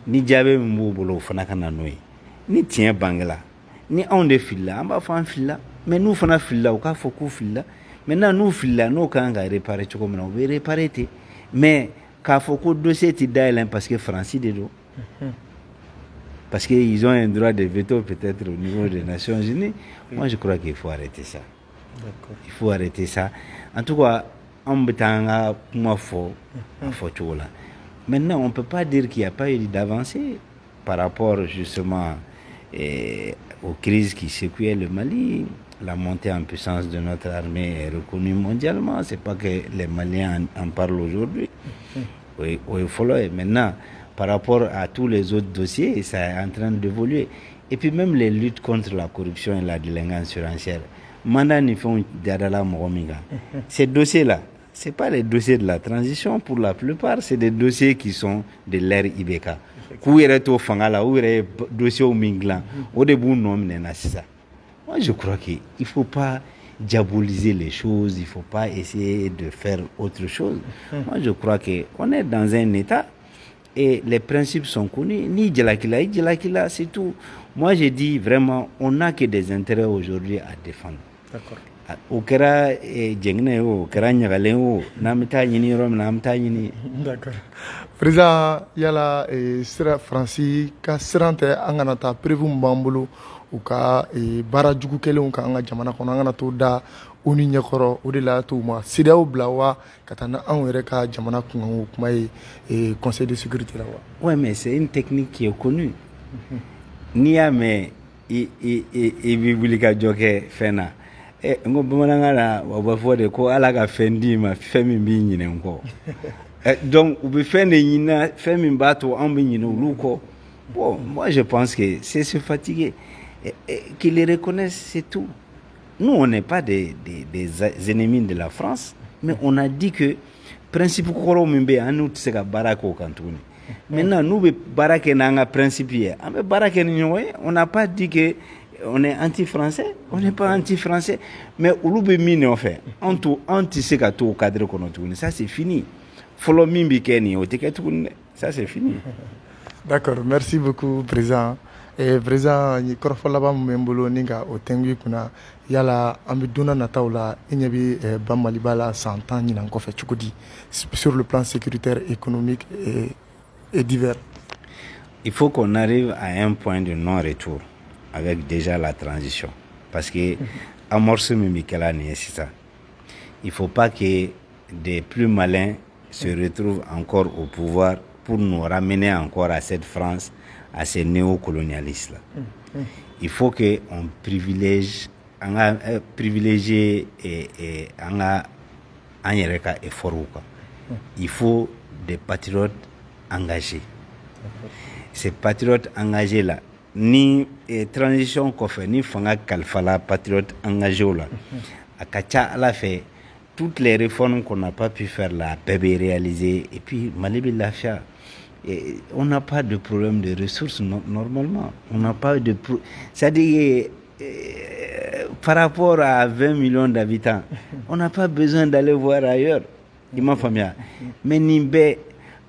Speaker 3: ni jaabe min b'u bolo o fana ka na n'o ye ni tiɲɛ bangela ni anw de filila an b'a fɔ an filila mais n'u fana filila u k'a fɔ k'u filila maintenant n'u filila n'o kan ka réparer cogo min na u bɛ réparer ten mais k'a fɔ ko dossier ti dayɛlɛn parce que Faransi de don parce qu'ils ont un droit de veto peut-être au niveau des Nations Unies. Moi je crois qu'il faut arrêter ça. Il faut arrêter ça. En tout cas, on peut maintenant on ne peut pas dire qu'il n'y a pas eu d'avancée par rapport justement aux crises qui secouaient le Mali. La montée en puissance de notre armée est reconnue mondialement. Ce n'est pas que les Maliens en parlent aujourd'hui. Oui, il faut le. Maintenant, par rapport à tous les autres dossiers, ça est en train d'évoluer. Et puis même les luttes contre la corruption et la délinquance financière. Ces dossiers-là, ce n'est pas les dossiers de la transition pour la plupart, c'est des dossiers qui sont de l'ère IBK. Moi, je crois qu'il ne faut pas diaboliser les choses, il ne faut pas essayer de faire autre chose. Moi, je crois qu'on est dans un état et les principes sont connus. Ni Djelakila, c'est tout. Moi, je dis vraiment, on n'a que des intérêts aujourd'hui à défendre.
Speaker 2: D'accord. D'accord. Président, yala sira Fransi ka sirante anganata prévu mbambulu u ka baara jugu kelenw ka an ka jamana kɔnɔ an kana to da u ni ɲɛkɔrɔ o de la to ma CEDEAO bila wa ka taa na anw yɛrɛ ka jamana kunkanko kuma ye Conseil de sécurité la wa.
Speaker 3: Ouais, mais c'est une technique qui est connue. N'i y'a mɛn i b'i wuli ka jɔ kɛ fɛn na n ko bamanankan na u b'a fɔ de ko ala ka fɛn d'i ma fɛn min b'i ɲinɛ n kɔ donc u bɛ fɛn de ɲinina fɛn min b'a to anw bɛ ɲinɛ olu kɔ. Bon, moi je pense que c'est se fatiguer. Qu'ils les reconnaissent, c'est tout. Nous, on n'est pas des ennemis de la France, mais on a dit que principe koro mimbe anu tseka barako kantuni. Maintenant, nous, barake nanga principe, on n'a pas dit que on est anti-français, on n'est pas anti-français, mais ulube mine en fait, anti-seka to cadre konotuni, ça c'est fini. Follow mimbi keni, ça c'est fini.
Speaker 2: D'accord, merci beaucoup, Président. Président ni korofo laban min bolo ni ka o tɛngu kunna yala an bɛ donna nataw la i ɲɛ bɛ ban Maliba la san 10 ɲinan kɔfɛ cogo di sur le plan sécuritaire, économique et divers.
Speaker 3: Il faut qu'on arrive à un point de non-retour avec déjà la transition parce que amorce mimikela ni c'est ça. Il faut pas que des plus malins se retrouvent encore au pouvoir pour nous ramener encore à cette France, à ces néocolonialistes-là. Il faut qu'on privilégie effort. Il faut des patriotes engagés. Ces patriotes engagés-là, ni transition qu'on fait, ni fanga kalfala patriotes engagés là, à Kacha à la fait, toutes les réformes qu'on n'a pas pu faire là, peuvent être réalisées. Et puis, Malibi Lafia, on n'a pas de problème de ressources normalement. On n'a pas de c'est-à-dire par rapport à 20 millions d'habitants, on n'a pas besoin d'aller voir ailleurs. Mais Nimbe,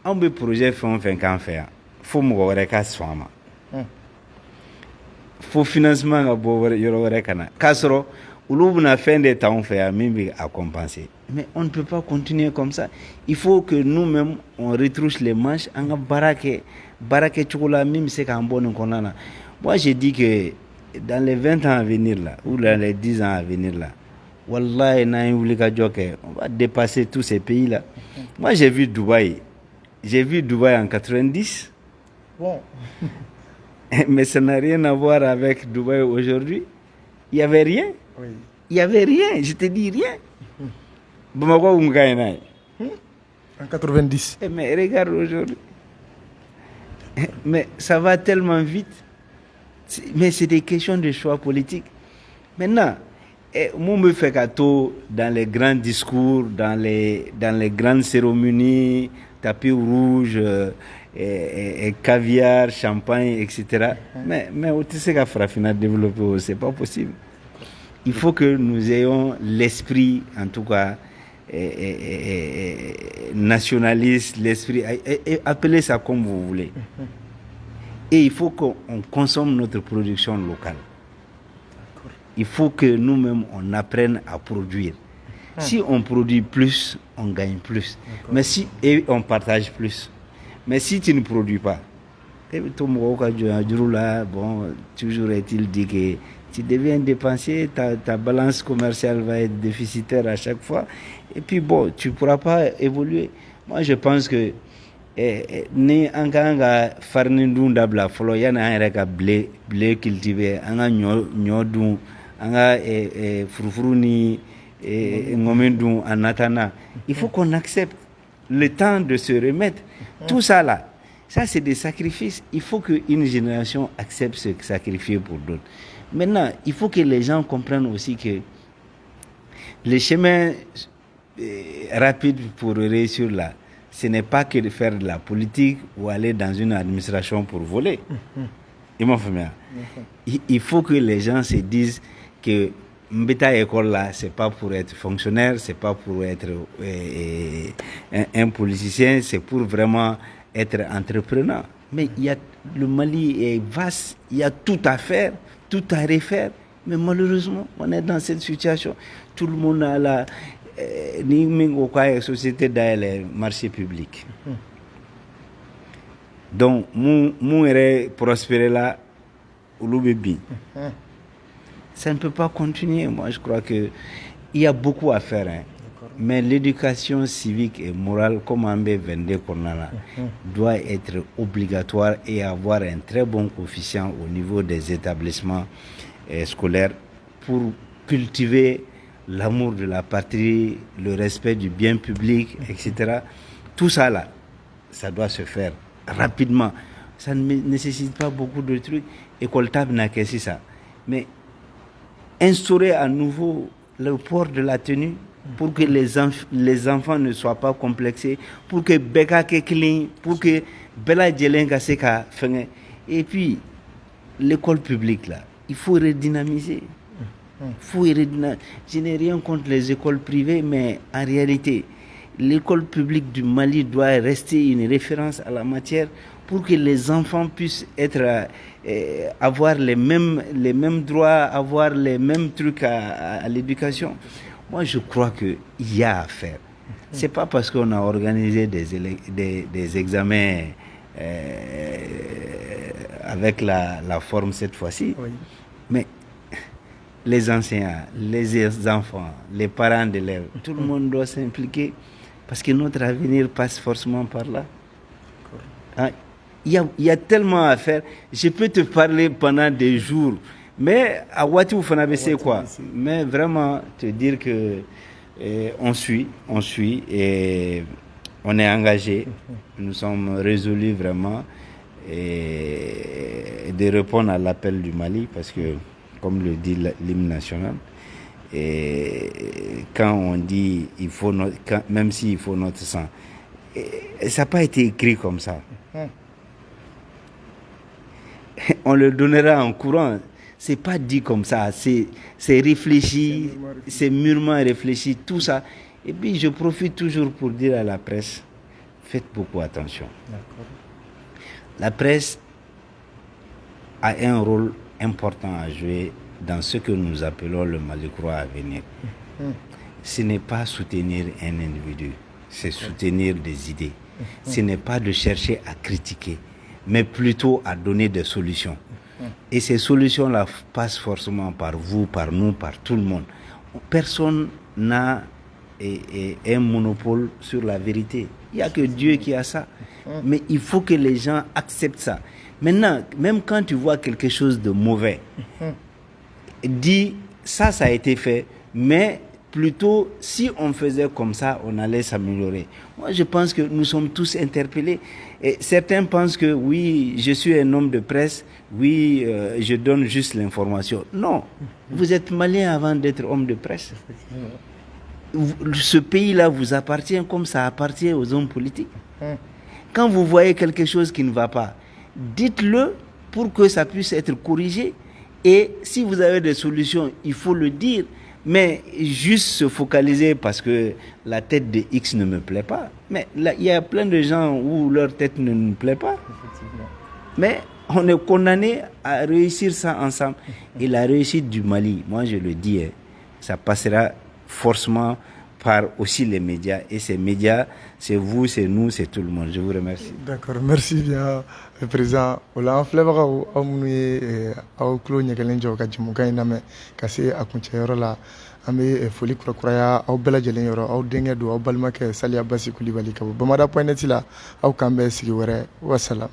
Speaker 3: on peut projet fait qu'en faire. Faut m'ouvrir qu'à soi. Faut financement à boire yoro kana. Kasro, ou n'a fin des temps fait même à compenser. Mais on ne peut pas continuer comme ça. Il faut que nous-mêmes, on retrousse les manches. En barake chocolat, même c'est qu'en bon konana. Moi, j'ai dit que dans les 20 ans à venir là, ou dans les 10 ans à venir là, Wallah, on va dépasser tous ces pays-là. Moi, j'ai vu Dubaï. J'ai vu Dubaï en 90.
Speaker 2: Bon.
Speaker 3: Mais ça n'a rien à voir avec Dubaï aujourd'hui. Il n'y avait rien.
Speaker 2: Oui.
Speaker 3: Il n'y avait rien. Je te dis rien.
Speaker 2: En 90.
Speaker 3: Mais regarde aujourd'hui. Mais ça va tellement vite. Mais c'est des questions de choix politiques. Maintenant, moi me fais gâteau dans les grands discours, dans les grandes cérémonies, tapis rouge, et caviar, champagne, etc. Mais tu sais qu'à Frafina développer, c'est pas possible. Il faut que nous ayons l'esprit, en tout cas, nationaliste, l'esprit, appelez ça comme vous voulez. Et il faut qu'on consomme notre production locale. Il faut que nous-mêmes, on apprenne à produire. Si on produit plus, on gagne plus. Mais et on partage plus. Mais si tu ne produis pas, bon, toujours est-il dit que tu deviens dépensier, ta balance commerciale va être déficitaire à chaque fois. Et puis bon, tu ne pourras pas évoluer. Moi, je pense que ni anga farni dabla folo yana an blé cultivé anga nyodu anga furufuru ni ngomendu anatana. Il faut qu'on accepte le temps de se remettre. Tout ça là, ça c'est des sacrifices. Il faut qu'une génération accepte se sacrifier pour d'autres. Maintenant, il faut que les gens comprennent aussi que le chemin rapide pour réussir là, ce n'est pas que de faire de la politique ou aller dans une administration pour voler. Il faut que les gens se disent que Mbeta école là, c'est pas pour être fonctionnaire, c'est pas pour être un politicien, c'est pour vraiment être entrepreneur. Mais le Mali est vaste, il y a tout à faire, tout à refaire. Mais malheureusement, on est dans cette situation. Tout le monde a la société dans les marchés publics. Donc, mon prospérer là, au Loubebi. Ça ne peut pas continuer. Moi, je crois qu'il y a beaucoup à faire. Hein. Mais l'éducation civique et morale, comme Ambé Vendé Kornala, doit être obligatoire et avoir un très bon coefficient au niveau des établissements scolaires pour cultiver l'amour de la patrie, le respect du bien public, etc. Tout ça là, ça doit se faire rapidement. Ça ne nécessite pas beaucoup de trucs. École table n'a que ça. Mais instaurer à nouveau le port de la tenue pour que les enfants ne soient pas complexés, pour que Beka Kekling, pour que Bela Djelenga Seka Fenge. Et puis, l'école publique là, il faut redynamiser. Je n'ai rien contre les écoles privées, mais en réalité, l'école publique du Mali doit rester une référence à la matière pour que les enfants puissent avoir les mêmes droits, avoir les mêmes trucs à l'éducation. Moi, je crois qu'il y a à faire. C'est pas parce qu'on a organisé des examens avec la forme cette fois-ci, mais les enseignants, les enfants, les parents d'élèves, tout le monde doit s'impliquer parce que notre avenir passe forcément par là. Hein? Il y a tellement à faire. Je peux te parler pendant des jours, mais à Ouattara, c'est quoi? Mais vraiment, te dire que on suit et on est engagé. Nous sommes résolus vraiment de répondre à l'appel du Mali parce que, comme le dit l'hymne national, et quand on dit même s'il faut notre sang, ça n'a pas été écrit comme ça. On le donnera en courant. C'est pas dit comme ça. C'est réfléchi, c'est mûrement réfléchi, tout ça. Et puis je profite toujours pour dire à la presse, faites beaucoup attention. La presse a un rôle important à jouer dans ce que nous appelons le Mali croix à venir. Ce n'est pas soutenir un individu, c'est soutenir des idées. Ce n'est pas de chercher à critiquer, mais plutôt à donner des solutions. Et ces solutions-là passent forcément par vous, par nous, par tout le monde. Personne n'a un monopole sur la vérité. Il n'y a que Dieu qui a ça. Mais il faut que les gens acceptent ça. Maintenant, même quand tu vois quelque chose de mauvais, dis, ça a été fait, mais plutôt, si on faisait comme ça, on allait s'améliorer. Moi, je pense que nous sommes tous interpellés. Et certains pensent que, oui, je suis un homme de presse, oui, je donne juste l'information. Non, vous êtes malien avant d'être homme de presse. Ce pays-là vous appartient comme ça appartient aux hommes politiques. Quand vous voyez quelque chose qui ne va pas, dites-le pour que ça puisse être corrigé. Et si vous avez des solutions, il faut le dire. Mais juste se focaliser parce que la tête de X ne me plaît pas. Mais là, il y a plein de gens où leur tête ne me plaît pas. Mais On est condamné à réussir ça ensemble. Et la réussite du Mali, moi je le dis, ça passera forcément par aussi les médias. Et ces médias, c'est vous, c'est nous, c'est tout le monde. Je vous remercie.
Speaker 2: D'accord, merci bien, président. Ola, en filɛbagaw aw minnu ye aw tulo ɲɛgɛlen jɔ ka jamukan in lamɛn ka se a kuncɛyɔrɔ la an bɛ foli kurakuraya aw bɛɛ lajɛlen yɔrɔ aw denkɛ don aw balimakɛ Saliya Basi Kulibali ka bɔ Bamada.net la aw k'an bɛn sigi wɛrɛ wasalam.